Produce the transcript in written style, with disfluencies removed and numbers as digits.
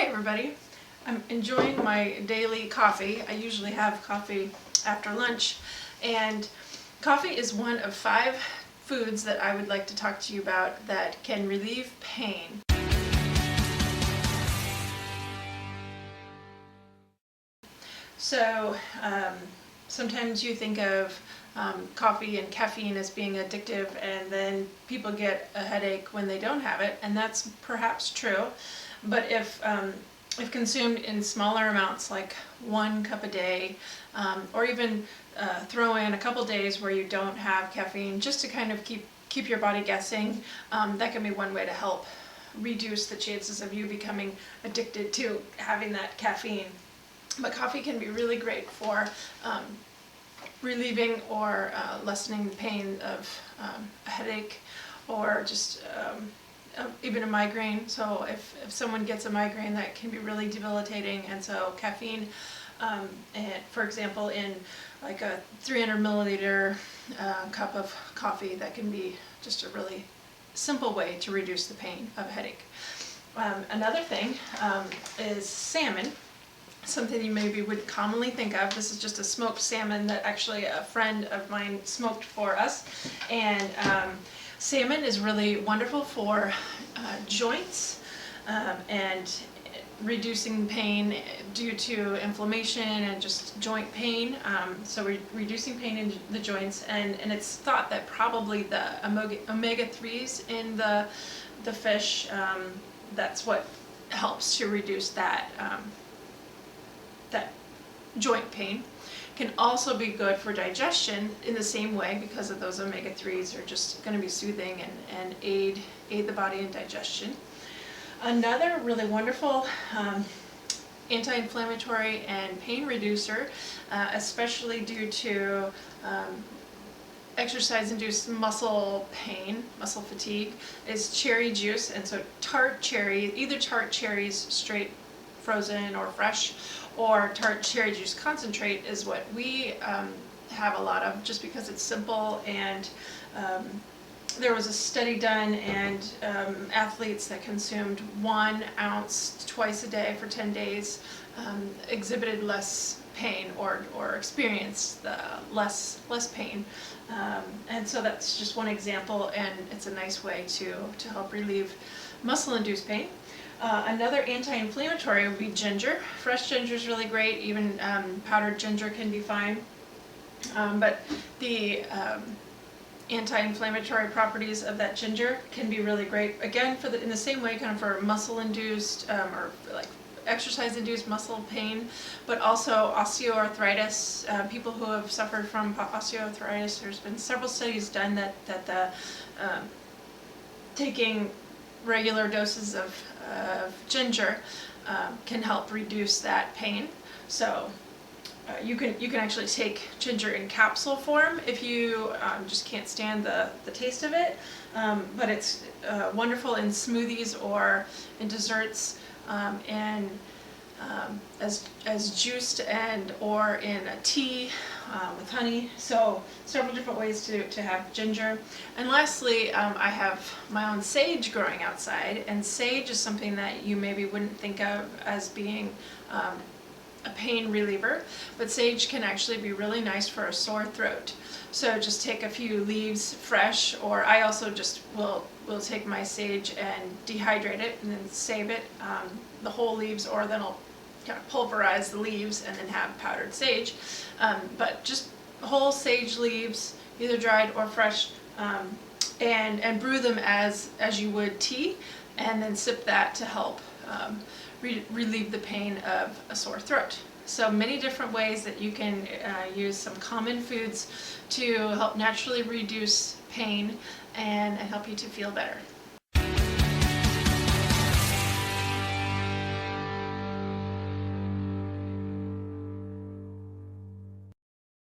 everybody. I'm enjoying my daily coffee. I usually have coffee after lunch, and coffee is one of 5 foods that I would like to talk to you about that can relieve pain. So sometimes you think of coffee and caffeine as being addictive, and then people get a headache when they don't have it, and that's perhaps true. But if consumed in smaller amounts, like 1 cup a day, or even throw in a couple days where you don't have caffeine, just to kind of keep your body guessing, that can be one way to help reduce the chances of you becoming addicted to having that caffeine. But coffee can be really great for relieving or lessening the pain of a headache, or just even a migraine. So if someone gets a migraine, that can be really debilitating, and so caffeine, for example, in like a 300 milliliter cup of coffee, that can be just a really simple way to reduce the pain of a headache. Another thing is salmon. Something you maybe wouldn't commonly think of. This is just a smoked salmon that actually a friend of mine smoked for us. And salmon is really wonderful for joints and reducing pain due to inflammation and just joint pain. So reducing pain in the joints, and it's thought that probably the omega-3s in the fish, that's what helps to reduce that that joint pain. Can also be good for digestion in the same way, because of those omega-3s are just going to be soothing and aid the body in digestion. Another really wonderful anti-inflammatory and pain reducer, especially due to exercise-induced muscle pain, muscle fatigue, is cherry juice. And so tart cherry, either tart cherries straight frozen or fresh, or tart cherry juice concentrate is what we have a lot of, just because it's simple. And there was a study done, and athletes that consumed 1 ounce twice a day for 10 days exhibited less pain, or experienced less pain. And so that's just one example, and it's a nice way to help relieve muscle-induced pain. Another anti-inflammatory would be ginger. Fresh ginger is really great. Even powdered ginger can be fine. But the anti-inflammatory properties of that ginger can be really great. Again, in the same way, kind of for muscle-induced or like exercise-induced muscle pain, but also osteoarthritis. People who have suffered from osteoarthritis, there's been several studies done that taking regular doses of ginger can help reduce that pain. So you can actually take ginger in capsule form if you just can't stand the taste of it, but it's wonderful in smoothies or in desserts, and as juiced or in a tea with honey. So several different ways to have ginger. And lastly, I have my own sage growing outside, and sage is something that you maybe wouldn't think of as being a pain reliever, but sage can actually be really nice for a sore throat. So just take a few leaves fresh, or I also just will take my sage and dehydrate it and then save it, the whole leaves, or then I'll kind of pulverize the leaves and then have powdered sage. But just whole sage leaves, either dried or fresh, and brew them as you would tea, and then sip that to help relieve the pain of a sore throat. So many different ways that you can use some common foods to help naturally reduce pain and help you to feel better.